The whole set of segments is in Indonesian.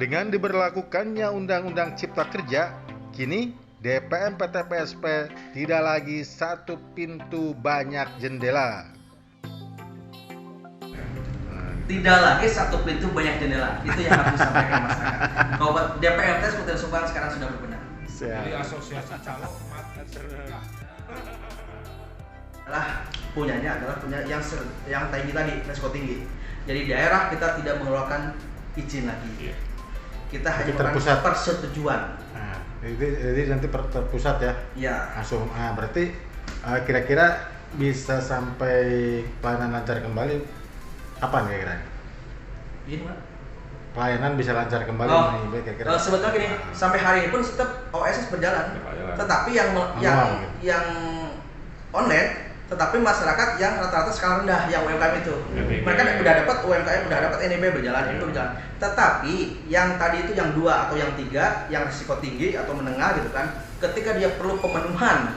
Dengan diberlakukannya Undang-Undang Cipta Kerja, kini DPM PT PSP tidak lagi satu pintu banyak jendela. Tidak lagi satu pintu banyak jendela. Itu yang harus disampaikan masyarakat. Kalau DPRT Kabupaten Subang sekarang sudah berbenah. Jadi asosiasi calon umat Adalah punya yang tinggi tadi, resiko tinggi. Jadi daerah kita tidak mengeluarkan izin lagi. Kita hanya melakukan persetujuan. Nah, jadi nanti terpusat ya? Iya. Langsung. Berarti kira-kira bisa sampai pelayanan lancar kembali kapan kira-kira? Ini Pak. Pelayanan bisa lancar kembali kira-kira? Sebetulnya gini, sampai hari ini pun tetap OSS berjalan. Tetapi yang online, tetapi masyarakat yang rata-rata skala rendah, yang UMKM itu, mereka udah dapat UMKM, udah dapat NIB berjalan, itu berjalan. Tetapi yang tadi itu yang 2 atau yang 3, yang risiko tinggi atau menengah gitu kan, ketika dia perlu pemenuhan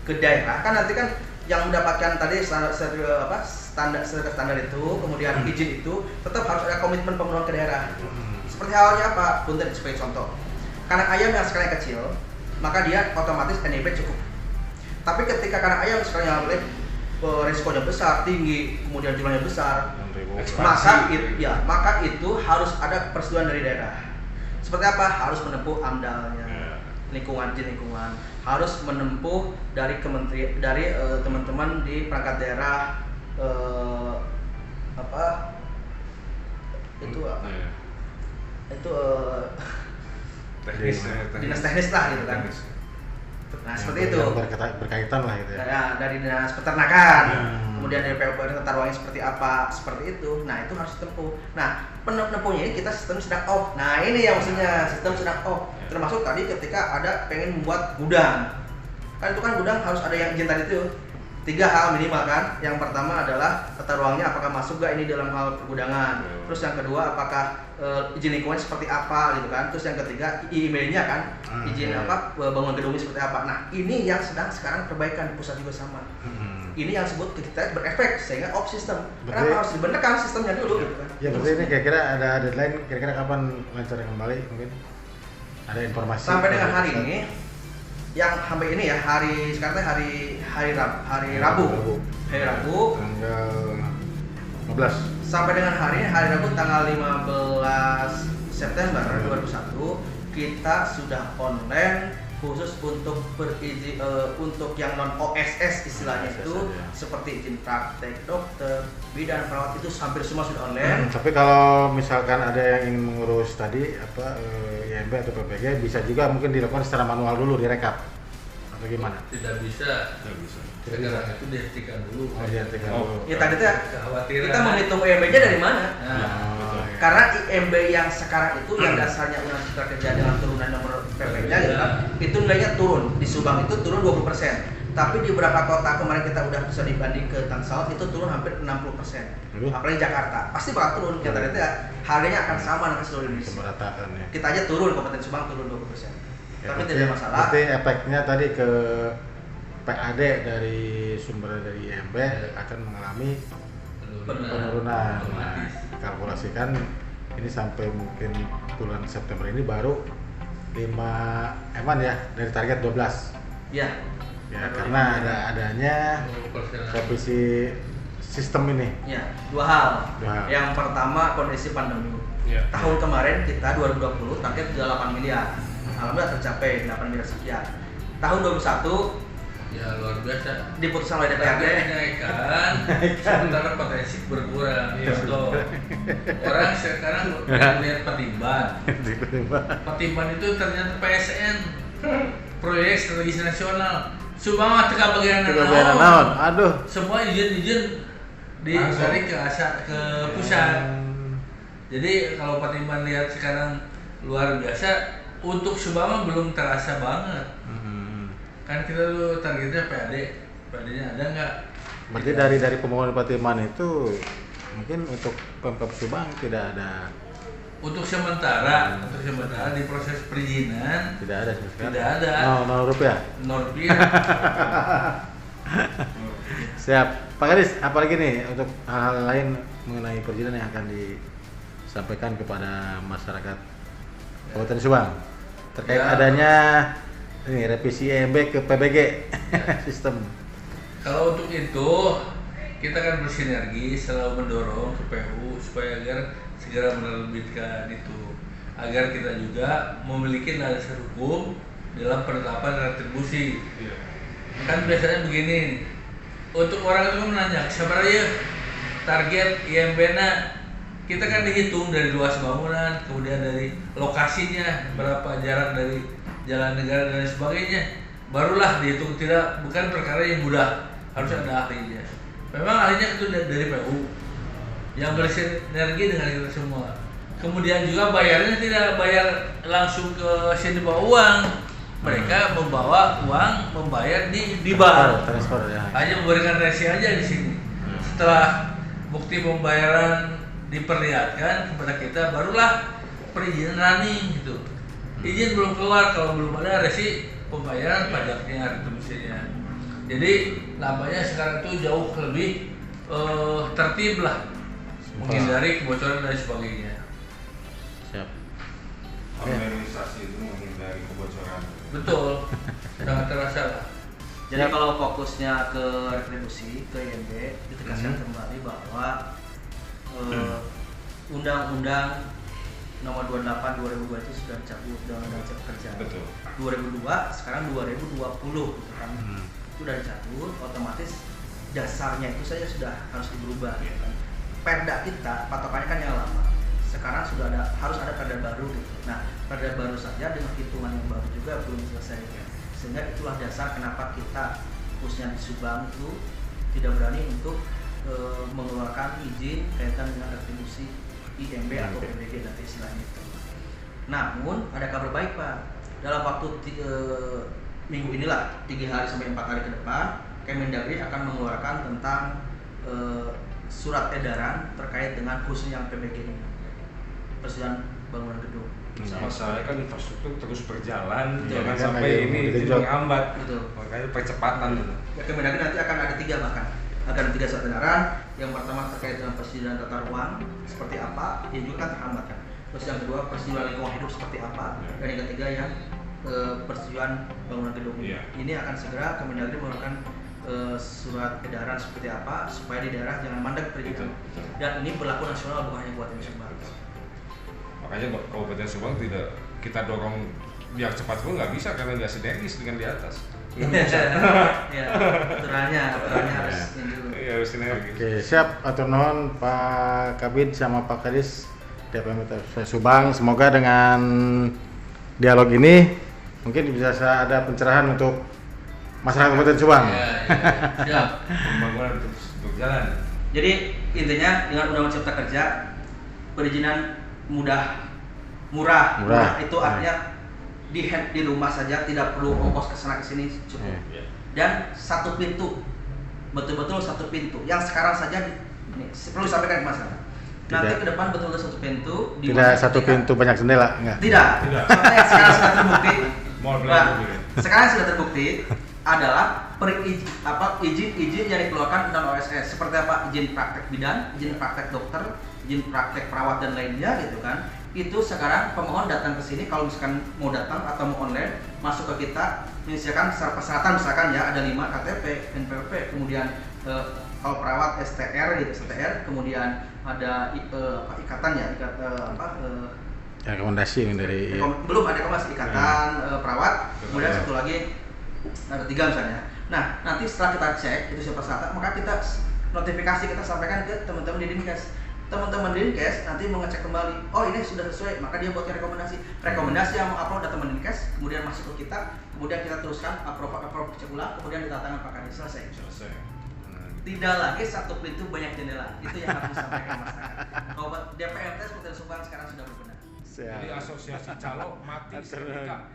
ke daerah, kan nanti kan yang mendapatkan tadi standar itu, kemudian izin itu, tetap harus ada komitmen pemenuhan ke daerah. Seperti halnya apa? Punten sebagai contoh, kandang ayam yang skalanya kecil, maka dia otomatis NIB cukup. Tapi ketika kandang ayam skalanya risikonya besar, tinggi, kemudian jumlahnya besar, maka itu harus ada persetujuan dari daerah. Seperti apa? Harus menempuh AMDAL-nya, lingkungan, harus menempuh dari teman-teman di perangkat daerah, dinas teknis lah gitu kan. Nah seperti itu. Berkaitan lah itu ya. Ya, dari dinas peternakan, kemudian dari PUPR tata ruangnya seperti apa, seperti itu. Nah itu harus ditempuh. Nah penempuhnya ini kita sistem sedang off. Nah ini yang maksudnya sistem sedang off. Termasuk tadi ketika ada pengen membuat gudang, kan itu kan gudang harus ada yang izin tadi itu. 3 hal minimal kan. Yang pertama adalah tata ruangnya apakah masuk gak ini dalam hal pergudangan. Terus yang kedua apakah izin lingkungan seperti apa gitu kan. Terus yang ketiga emailnya kan, izin bangun gedungnya seperti apa. Nah ini yang sedang sekarang perbaikan di pusat juga sama. Ini yang sebut kita berefek sehingga off system. Kenapa harus dibenarkan sistemnya dulu gitu kan. Ya berarti ini kira-kira ada deadline, kira-kira kapan lancar kembali mungkin? Ada informasi? Sampai dengan hari ini, yang sampai ini ya sekarang hari Rabu tanggal 15 sampai dengan hari Rabu tanggal 15 September 2001 kita sudah online khusus untuk berizin untuk yang non OSS istilahnya itu seperti izin praktek dokter, bidan, perawat itu hampir semua sudah online. Tapi kalau misalkan ada yang ingin mengurus tadi IMB atau PPG bisa juga mungkin dilakukan secara manual dulu direkap atau gimana? Tidak bisa. Sekarang itu dihentikan dulu. Dihentikan dulu. Ya tadi tuh kita menghitung IMB-nya dari mana? Karena IMB yang sekarang itu yang dasarnya Undang Cipta Kerja dengan turunan nomor PP-nya gitu kan, itu nilainya turun. Di Subang itu turun 20%. Tapi di beberapa kota kemarin kita udah bisa dibanding ke Tangsel itu turun hampir 60%. Apalagi Jakarta, pasti bakal turun. Kita lihat ya, harganya akan sama dengan seluruh Indonesia. Ya. Kita aja turun, Kabupaten Subang turun 20%. Tapi tidak masalah. Berarti efeknya tadi ke PAD dari sumber dari IMB akan mengalami penurunan. Nah, kalkulasikan ini sampai mungkin bulan September ini baru 5 eman ya dari target 12. Ya. Ya karena adanya revisi sistem ini. Ya, dua hal. Yang pertama kondisi pandemi. Tahun kemarin kita 2020 target 8 miliar. Alhamdulillah tercapai 8 miliar sekian. Tahun 2021 ya luar biasa diputuskan oleh DPRD dinaikkan sementara potensi berkurang. Contoh orang sekarang melihat Pertimban itu ternyata PSN proyek strategis nasional Subang teka bagian naon. Aduh. Semua izin dari ke pusat. Jadi kalau Pertimban lihat sekarang luar biasa, untuk Subang belum terasa banget. Kan kita tuh targetnya PAD-nya ada nggak? Berarti dari pembangunan Patiman itu mungkin untuk Pemkab Subang tidak ada. Untuk sementara di proses perizinan tidak ada sama sekali. Tidak ada. Rupiah. Siap. Pak Kadis, apalagi nih untuk hal-hal lain mengenai perizinan yang akan disampaikan kepada masyarakat Kabupaten Subang terkait Ya. adanya ini revisi IMB ke PBG sistem. Kalau untuk itu kita kan bersinergi selalu mendorong ke PU supaya agar segera menerbitkan itu, agar kita juga memiliki dasar hukum dalam penetapan retribusi. Kan biasanya begini, untuk orang itu menanya siapa ya target IMB-nya, kita kan dihitung dari luas bangunan, kemudian dari lokasinya, berapa jarak dari jalan negara dan sebagainya, barulah dihitung. Tidak, bukan perkara yang mudah, harus ada ahlinya. Memang ahlinya itu dari PU yang bersinergi dengan kita semua. Kemudian juga bayarnya tidak bayar langsung ke sini bawa uang, mereka membawa uang, membayar di bank, transfer ya. hanya memberikan resi aja di sini. Setelah bukti pembayaran diperlihatkan kepada kita, barulah perizinan running gitu. Izin belum keluar kalau belum ada resi pembayaran pajaknya, retribusinya. Jadi nampaknya sekarang itu jauh lebih tertib lah, menghindari kebocoran dan sebagainya. Siap. Organisasi itu menghindari kebocoran. Betul, sangat terasa lah. Jadi kalau fokusnya ke retribusi, ke IMB, ditegaskan kembali bahwa Undang-Undang Nomor 28 2002 itu sudah dicabut, Undang-Undang Cipta Kerja. Betul. 2002, sekarang 2020 gitu kan. Itu udah dicabut, otomatis dasarnya itu saja sudah harus berubah gitu kan. Perda kita patokannya kan yang lama. Sekarang sudah harus ada perda baru gitu. Nah, perda baru saja dengan hitungan yang baru juga belum selesai. Sehingga itulah dasar kenapa kita khususnya di Subang itu tidak berani untuk mengeluarkan izin kaitan dengan retribusi IMB atau PBG nanti istilahnya itu. Namun ada kabar baik Pak, dalam waktu minggu inilah 3 hari sampai 4 hari ke depan, Kemendagri akan mengeluarkan tentang surat edaran terkait dengan khususnya yang PBG ini, persetujuan bangunan gedung. Masalahnya kan infrastruktur terus berjalan, Betul. jangan Kan sampai kayak ini gitu. menghambat. Betul. Makanya percepatan itu. Kemendagri nanti akan ada 3 bahkan. Akan 3 surat edaran. Yang pertama terkait dengan persetujuan tata ruang seperti apa, yang juga kan terhambat kan. Terus yang kedua persetujuan lingkungan hidup seperti apa, dan yang ketiga yang persetujuan bangunan gedung. Ini akan segera Kemendagri mengeluarkan surat edaran seperti apa supaya di daerah jangan mandek perizinan. Dan ini berlaku nasional bukan hanya buat Subang. Makanya Kabupaten Subang tidak kita dorong biar cepat pun nggak bisa karena nggak sinergis dengan di atas. Ya, aturannya harus ini dulu. Iya harus sinergis. Oke, siap atur nuhun Pak Kabid sama Pak Kadis DPM Subang. Semoga dengan dialog ini mungkin bisa ada pencerahan untuk masyarakat Kabupaten Subang. Ya, siap. Pembangunan terus berjalan. Jadi intinya dengan Undang-Undang Cipta Kerja perizinan murah itu artinya di rumah saja tidak perlu ongkos kesana kesini cukup. Dan satu pintu, betul-betul satu pintu. Yang sekarang saja ini perlu disampaikan ke masyarakat. Nanti ke depan betul-betul satu pintu. Tidak satu pintu banyak jendela, enggak? Tidak. Soalnya sekarang sudah terbukti. Nah, Sekarang sudah terbukti adalah izin yang dikeluarkan dan OSS seperti apa, izin praktek bidan, izin praktek dokter, izin praktek perawat dan lainnya gitu kan. Itu sekarang pemohon datang ke sini kalau misalkan mau datang atau mau online masuk ke kita, misalkan secara persyaratan misalkan ya ada 5 KTP, NPWP, kemudian kalau perawat STR gitu, STR, kemudian ada ikatan ya, rekomendasi dari belum ada rekomendasi ikatan perawat, kemudian satu lagi ada 3 misalnya. Nah, nanti setelah kita cek itu siapa persyaratan, maka kita notifikasi kita sampaikan ke teman-teman di Dinkes. Teman-teman Dinkes nanti mengecek kembali, oh ini sudah sesuai, maka dia buatkan rekomendasi yang mengupload data teman Dinkes, kemudian masuk ke kita, kemudian kita teruskan approve cek ulang, kemudian ditandatangan Pak Kadis, selesai. Tidak lagi satu pintu banyak jendela, itu yang harus disampaikan masyarakat. Kalau DPMT Kabupaten Subang sekarang sudah berbenah. Jadi asosiasi calo mati seketika.